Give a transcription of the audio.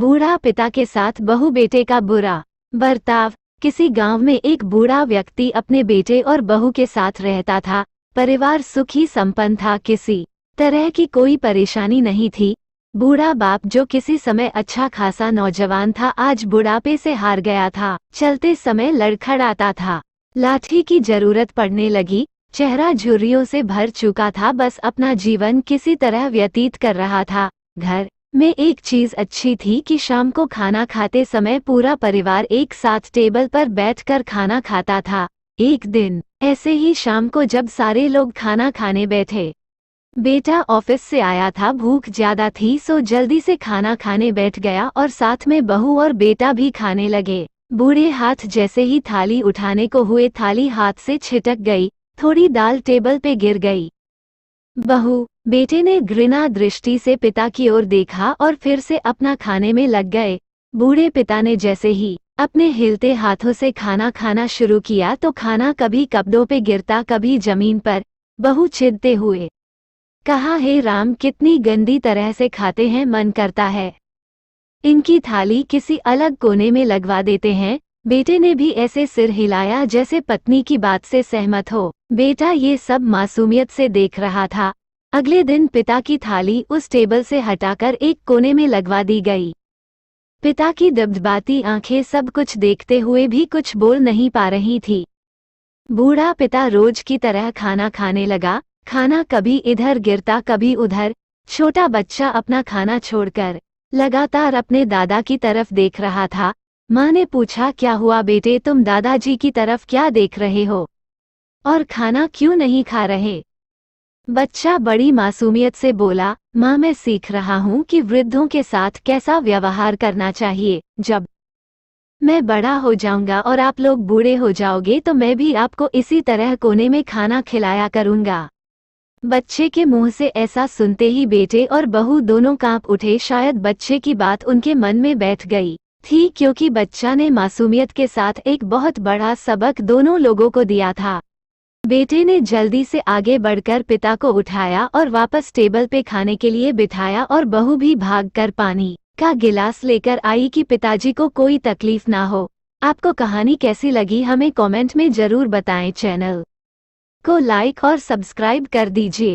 बूढ़ा पिता के साथ बहू बेटे का बुरा बर्ताव। किसी गांव में एक बूढ़ा व्यक्ति अपने बेटे और बहू के साथ रहता था। परिवार सुखी संपन्न था, किसी तरह की कोई परेशानी नहीं थी। बूढ़ा बाप, जो किसी समय अच्छा खासा नौजवान था, आज बुढ़ापे से हार गया था। चलते समय लड़खड़ाता था, लाठी की जरूरत पड़ने लगी, चेहरा झुर्रियों से भर चुका था, बस अपना जीवन किसी तरह व्यतीत कर रहा था। घर में एक चीज अच्छी थी कि शाम को खाना खाते समय पूरा परिवार एक साथ टेबल पर बैठकर खाना खाता था। एक दिन ऐसे ही शाम को जब सारे लोग खाना खाने बैठे, बेटा ऑफिस से आया था, भूख ज्यादा थी सो जल्दी से खाना खाने बैठ गया और साथ में बहू और बेटा भी खाने लगे। बूढ़े हाथ जैसे ही थाली उठाने को हुए, थाली हाथ से छिटक गई, थोड़ी दाल टेबल पे गिर गई। बहू बेटे ने घृणा दृष्टि से पिता की ओर देखा और फिर से अपना खाने में लग गए। बूढ़े पिता ने जैसे ही अपने हिलते हाथों से खाना खाना शुरू किया तो खाना कभी कपड़ों पे गिरता, कभी जमीन पर। बहू चिढ़ते हुए कहा, हे राम, कितनी गंदी तरह से खाते हैं, मन करता है इनकी थाली किसी अलग कोने में लगवा देते हैं। बेटे ने भी ऐसे सिर हिलाया जैसे पत्नी की बात से सहमत हो। बेटा ये सब मासूमियत से देख रहा था। अगले दिन पिता की थाली उस टेबल से हटाकर एक कोने में लगवा दी गई। पिता की दबदबाती आंखें सब कुछ देखते हुए भी कुछ बोल नहीं पा रही थी। बूढ़ा पिता रोज की तरह खाना खाने लगा। खाना कभी इधर गिरता, कभी उधर। छोटा बच्चा अपना खाना छोड़कर लगातार अपने दादा की तरफ देख रहा था। माँ ने पूछा, क्या हुआ बेटे, तुम दादाजी की तरफ क्या देख रहे हो और खाना क्यों नहीं खा रहे? बच्चा बड़ी मासूमियत से बोला, माँ मैं सीख रहा हूँ कि वृद्धों के साथ कैसा व्यवहार करना चाहिए। जब मैं बड़ा हो जाऊंगा और आप लोग बूढ़े हो जाओगे तो मैं भी आपको इसी तरह कोने में खाना खिलाया करूंगा। बच्चे के मुंह से ऐसा सुनते ही बेटे और बहू दोनों कांप उठे। शायद बच्चे की बात उनके मन में बैठ गई थी, क्योंकि बच्चा ने मासूमियत के साथ एक बहुत बड़ा सबक दोनों लोगों को दिया था। बेटे ने जल्दी से आगे बढ़कर पिता को उठाया और वापस टेबल पे खाने के लिए बिठाया और बहू भी भागकर पानी का गिलास लेकर आई कि पिताजी को कोई तकलीफ ना हो। आपको कहानी कैसी लगी हमें कमेंट में जरूर बताएं। चैनल को लाइक और सब्सक्राइब कर दीजिए।